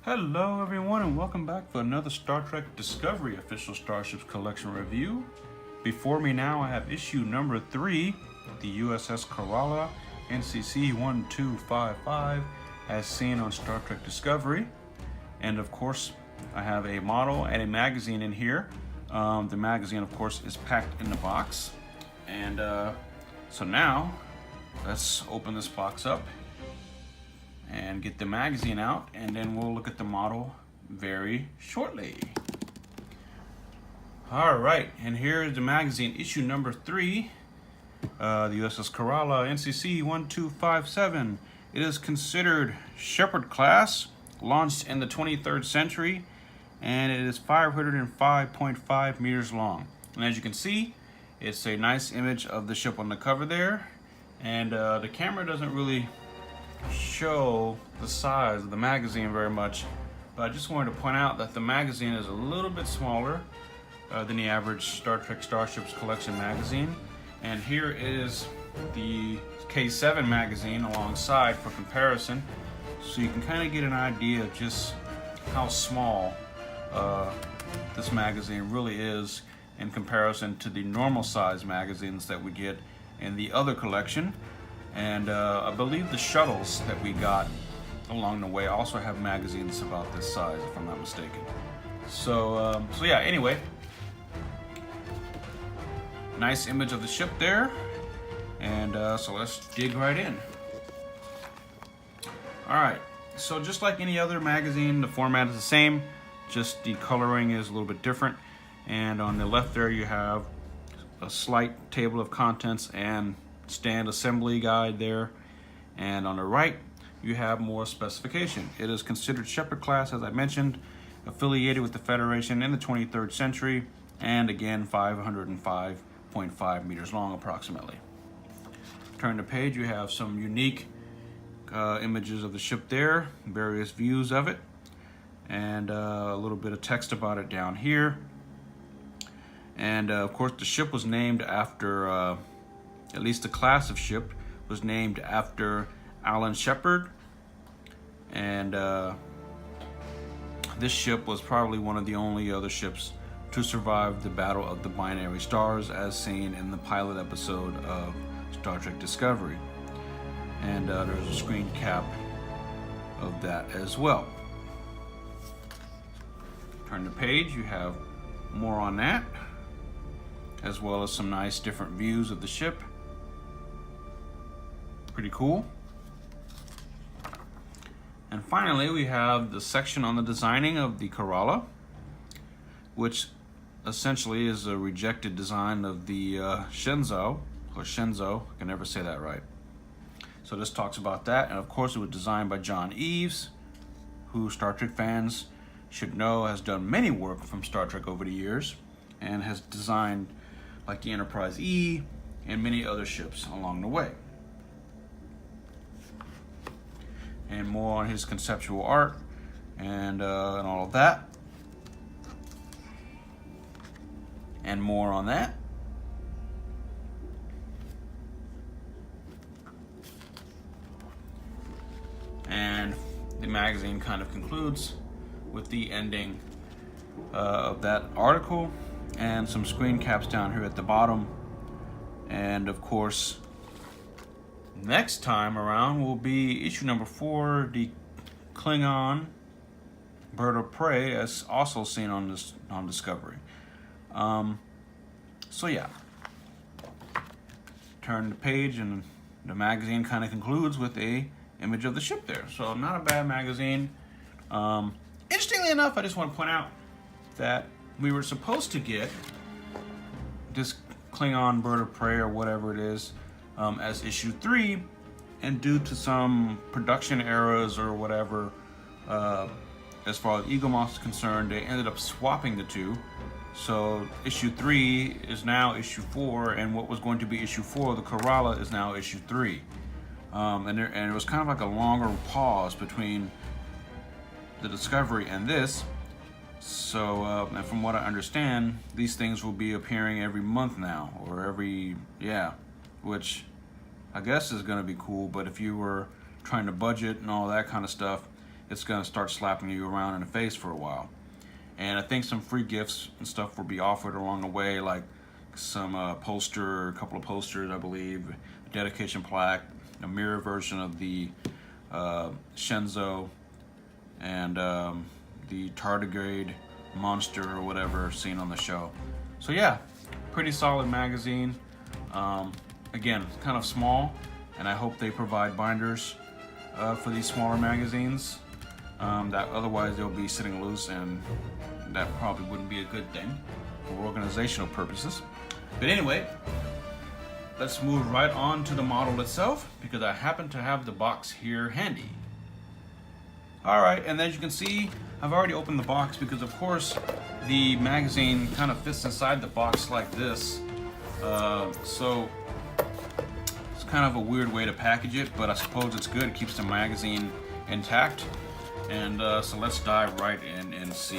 Hello everyone and welcome back for another Star Trek Discovery official Starships collection review. Before me now I have issue number 3, the USS Kerala NCC-1255 as seen on Star Trek Discovery. And of course I have a model and a magazine in here. The magazine of course is packed in the box. And so now let's open this box up and get the magazine out, and then we'll look at the model very shortly. All right, and here is the magazine, issue number 3, the USS Kerala NCC-1257. It is considered Shepard class, launched in the 23rd century, and it is 505.5 meters long. And as you can see, it's a nice image of the ship on the cover there, and the camera doesn't really show the size of the magazine very much, but I just wanted to point out that the magazine is a little bit smaller than the average Star Trek Starships collection magazine. And here is the K7 magazine alongside for comparison, so you can kind of get an idea of just how small this magazine really is in comparison to the normal size magazines that we get in the other collection. And I believe the shuttles that we got along the way also have magazines about this size, if I'm not mistaken. So yeah, anyway. Nice image of the ship there. And so let's dig right in. Alright, so just like any other magazine, the format is the same, just the coloring is a little bit different. And on the left there you have a slight table of contents and stand assembly guide there, and on the right you have more specification. It is considered Shepard class, as I mentioned, affiliated with the Federation in the 23rd century, and again 505.5 meters long approximately. Turn the page, you have some unique images of the ship there, various views of it, and a little bit of text about it down here. And of course the ship was named after at least the class of ship was named after Alan Shepard, and this ship was probably one of the only other ships to survive the Battle of the Binary Stars, as seen in the pilot episode of Star Trek Discovery. And there's a screen cap of that as well. Turn the page, you have more on that, as well as some nice different views of the ship. Pretty cool. And finally we have the section on the designing of the Kerala, which essentially is a rejected design of the Shenzhou, I can never say that right. So this talks about that, and of course it was designed by John Eaves, who Star Trek fans should know has done many work from Star Trek over the years, and has designed like the Enterprise E and many other ships along the way. And more on his conceptual art and all of that, and more on that. And the magazine kind of concludes with the ending of that article, and some screen caps down here at the bottom. And of course, next time around will be issue number 4, the Klingon Bird of Prey, as also seen on Discovery. So yeah, turn the page and the magazine kind of concludes with a image of the ship there. So not a bad magazine. Interestingly enough, I just want to point out that we were supposed to get this Klingon Bird of Prey or whatever it is as issue 3, and due to some production errors or whatever, as far as Eaglemoss is concerned, they ended up swapping the two. So issue 3 is now issue 4, and what was going to be issue 4, the Kerala, is now issue 3. And it was kind of like a longer pause between the Discovery and this. So, and from what I understand, these things will be appearing every month now, or which I guess is going to be cool. But if you were trying to budget and all that kind of stuff, it's gonna start slapping you around in the face for a while. And I think some free gifts and stuff will be offered along the way, like some poster, a couple of posters, I believe, a dedication plaque, a mirror version of the Shenzhou, and the tardigrade monster or whatever seen on the show. So yeah, pretty solid magazine. Again, kind of small, and I hope they provide binders for these smaller magazines. That otherwise they'll be sitting loose, and that probably wouldn't be a good thing for organizational purposes. But anyway, let's move right on to the model itself, because I happen to have the box here handy. Alright, and as you can see, I've already opened the box because of course the magazine kind of fits inside the box like this. So it's kind of a weird way to package it, but I suppose it's good. It keeps the magazine intact. And so let's dive right in and see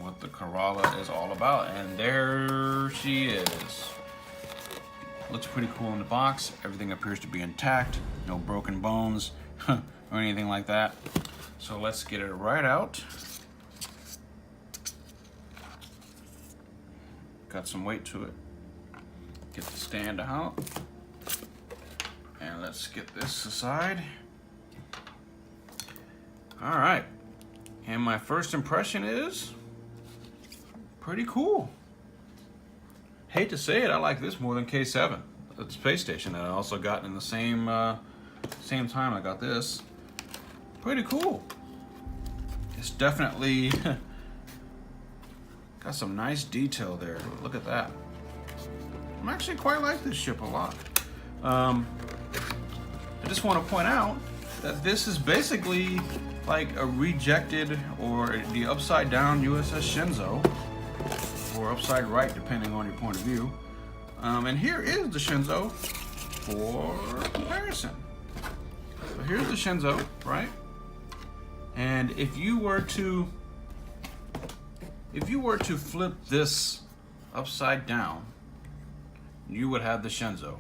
what the Corolla is all about. And there she is. Looks pretty cool in the box. Everything appears to be intact. No broken bones or anything like that. So let's get it right out. Got some weight to it. Get the stand out. And let's get this aside. All right, and my first impression is pretty cool. Hate to say it, I like this more than K7, the space station that I also got in the same time I got this. Pretty cool. It's definitely got some nice detail there. Look at that. I'm actually quite like this ship a lot. I just want to point out that this is basically like a rejected or the upside down USS Shenzhou, or upside right depending on your point of view. And here is the Shenzhou for comparison. So here's the Shenzhou, right? And if you were to flip this upside down, you would have the Shenzhou.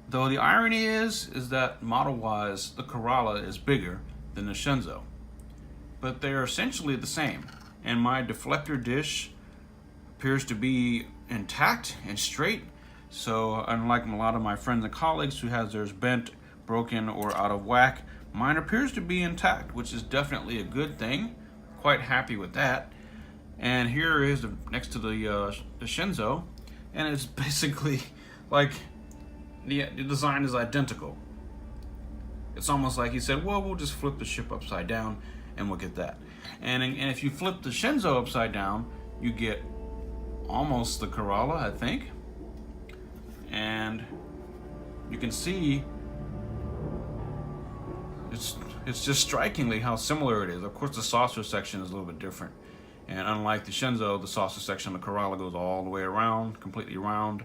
Though the irony is that model-wise, the Corolla is bigger than the Shenzhou, but they're essentially the same. And my deflector dish appears to be intact and straight. So unlike a lot of my friends and colleagues who has theirs bent, broken, or out of whack, mine appears to be intact, which is definitely a good thing. Quite happy with that. And here is next to the Shenzhou, and it's basically like the design is identical. It's almost like he said, well, we'll just flip the ship upside down and we'll get that. And if you flip the Shenzhou upside down, you get almost the Corolla, I think. And you can see it's just strikingly how similar it is. Of course, the saucer section is a little bit different. And unlike the Shenzhou, the saucer section of the Corolla goes all the way around, completely round.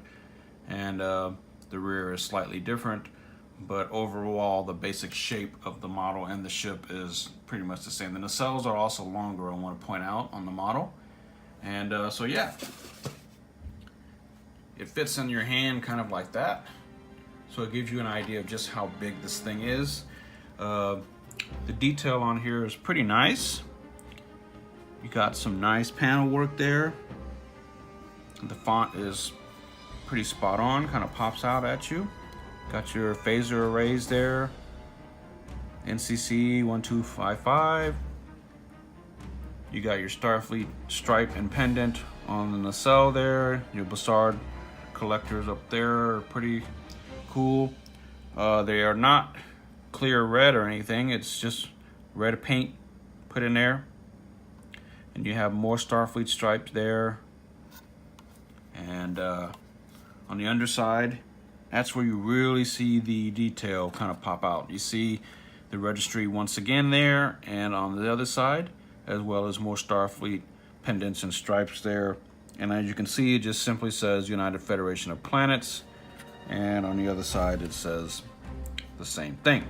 And the rear is slightly different. But overall, the basic shape of the model and the ship is pretty much the same. The nacelles are also longer, I want to point out, on the model. And so yeah, it fits in your hand kind of like that. So it gives you an idea of just how big this thing is. The detail on here is pretty nice. You got some nice panel work there. The font is pretty spot on, kind of pops out at you. Got your phaser arrays there. NCC-1255. You got your Starfleet stripe and pendant on the nacelle there. Your Bussard collectors up there are pretty cool. They are not clear red or anything. It's just red paint put in there. And you have more Starfleet stripes there. And on the underside, that's where you really see the detail kind of pop out. You see the registry once again there, and on the other side, as well as more Starfleet pendants and stripes there. And as you can see, it just simply says United Federation of Planets, and on the other side it says the same thing.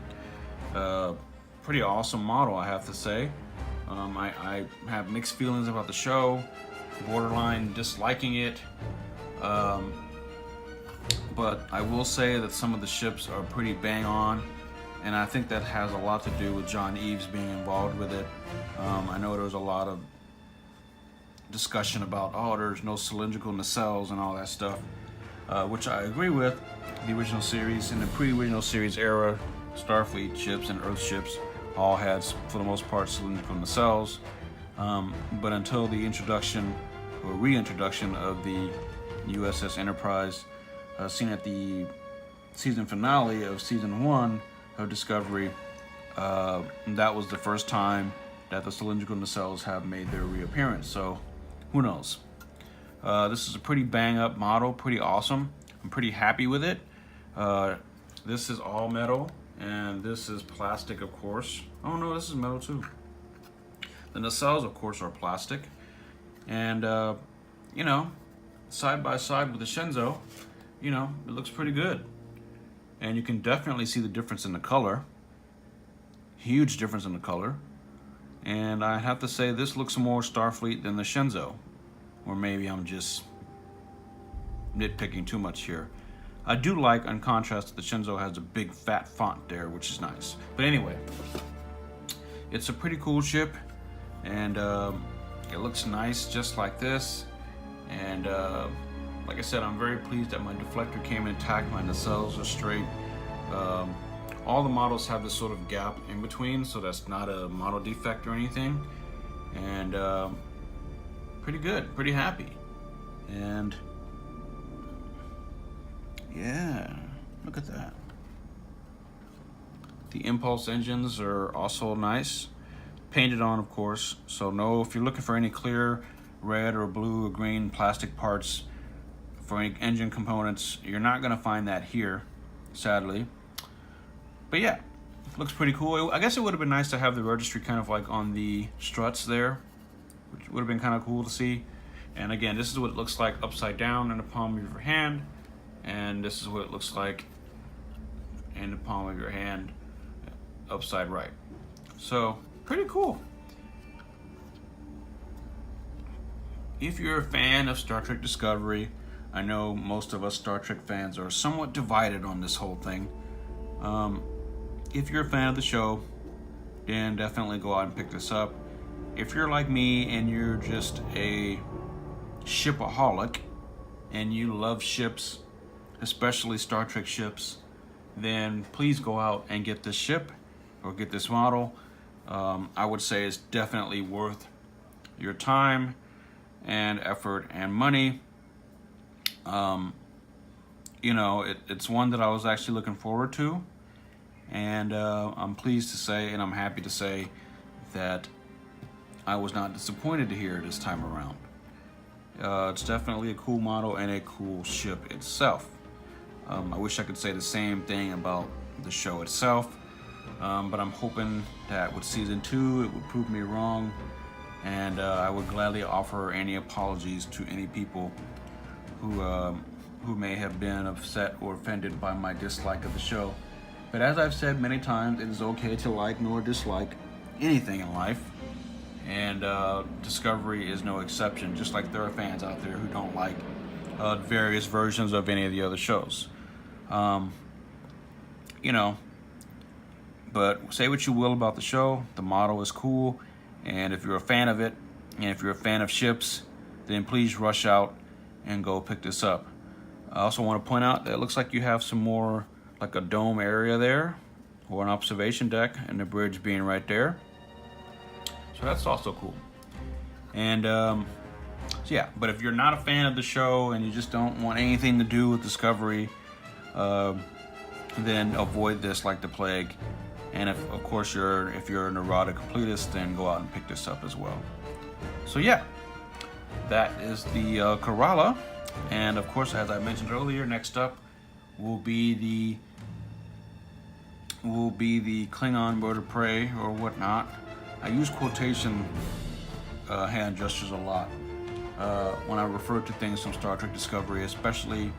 Pretty awesome model, I have to say. I have mixed feelings about the show, borderline disliking it. But I will say that some of the ships are pretty bang on, and I think that has a lot to do with John Eves being involved with it. I know there was a lot of discussion about, oh, there's no cylindrical nacelles and all that stuff, which I agree with. The original series, in the pre-original series era, Starfleet ships and Earth ships all had, for the most part, cylindrical nacelles. But until the introduction or reintroduction of the USS Enterprise, seen at the season finale of season 1 of Discovery, that was the first time that the cylindrical nacelles have made their reappearance. So who knows? This is a pretty bang up model, pretty awesome. I'm pretty happy with it. This is all metal, and this is plastic, of course. Oh no, this is metal too. The nacelles, of course, are plastic. And, you know, side by side with the Shenzhou, you know, it looks pretty good. And you can definitely see the difference in the color. Huge difference in the color. And I have to say, this looks more Starfleet than the Shenzhou. Or maybe I'm just nitpicking too much here. I do like, in contrast, that the Shenzhou has a big fat font there, which is nice. But anyway, it's a pretty cool ship, and it looks nice just like this. And like I said, I'm very pleased that my deflector came intact, my nacelles are straight. All the models have this sort of gap in between, so that's not a model defect or anything. And pretty good, pretty happy. And yeah, look at that. The impulse engines are also nice. Painted on, of course. So no, if you're looking for any clear red or blue or green plastic parts for any engine components, you're not gonna find that here, sadly. But yeah, looks pretty cool. I guess it would have been nice to have the registry kind of like on the struts there, which would have been kind of cool to see. And again, this is what it looks like upside down in the palm of your hand. And this is what it looks like in the palm of your hand upside right. So pretty cool. If you're a fan of Star Trek Discovery, I know most of us Star Trek fans are somewhat divided on this whole thing. If you're a fan of the show, then definitely go out and pick this up. If you're like me and you're just a shipaholic and you love ships, especially Star Trek ships, then please go out and get this ship or get this model. I would say it's definitely worth your time and effort and money. You know, it's one that I was actually looking forward to, and I'm pleased to say, and I'm happy to say, that I was not disappointed to hear this time around. It's definitely a cool model and a cool ship itself. I wish I could say the same thing about the show itself, but I'm hoping that with season 2 it would prove me wrong, and I would gladly offer any apologies to any people who may have been upset or offended by my dislike of the show. But as I've said many times, it is okay to like nor dislike anything in life, and Discovery is no exception, just like there are fans out there who don't like various versions of any of the other shows. You know, but say what you will about the show, the model is cool, and if you're a fan of it, and if you're a fan of ships, then please rush out and go pick this up. I also want to point out that it looks like you have some more, like a dome area there, or an observation deck, and the bridge being right there. So that's also cool. And so yeah, but if you're not a fan of the show and you just don't want anything to do with Discovery, then avoid this like the plague. And if, of course, if you're a neurotic completist, then go out and pick this up as well. So yeah, that is the Kerala. And of course, as I mentioned earlier, next up will be the Klingon bird of prey or whatnot. I use quotation hand gestures a lot when I refer to things from Star Trek Discovery, especially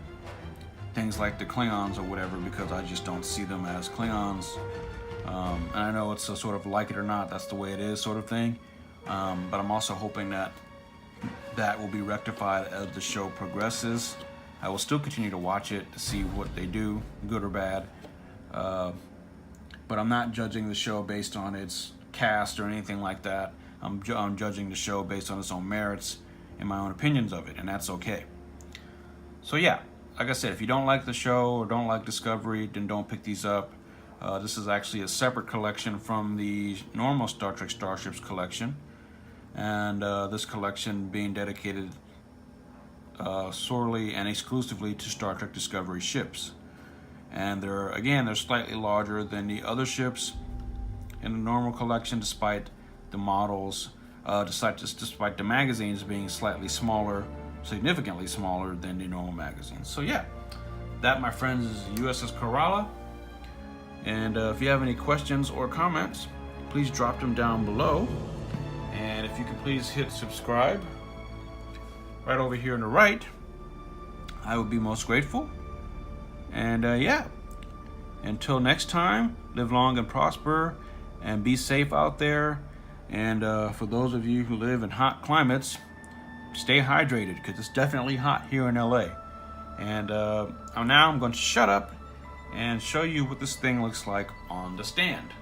things like the Klingons or whatever, because I just don't see them as Klingons. And I know it's a sort of like it or not, that's the way it is sort of thing. But I'm also hoping that will be rectified as the show progresses. I will still continue to watch it to see what they do, good or bad. but I'm not judging the show based on its cast or anything like that. I'm judging the show based on its own merits and my own opinions of it, and that's okay. So yeah, like I said, if you don't like the show or don't like Discovery, then don't pick these up. This is actually a separate collection from the normal Star Trek Starships collection, and this collection being dedicated solely and exclusively to Star Trek Discovery ships. And they're slightly larger than the other ships in the normal collection, despite the models, despite the magazines being slightly smaller, significantly smaller than the normal magazines. So yeah, that, my friends, is USS Kerala. And if you have any questions or comments, please drop them down below. And if you can please hit subscribe right over here on the right, I would be most grateful. And yeah, until next time, live long and prosper and be safe out there. And for those of you who live in hot climates, stay hydrated, because it's definitely hot here in LA. And now I'm going to shut up and show you what this thing looks like on the stand.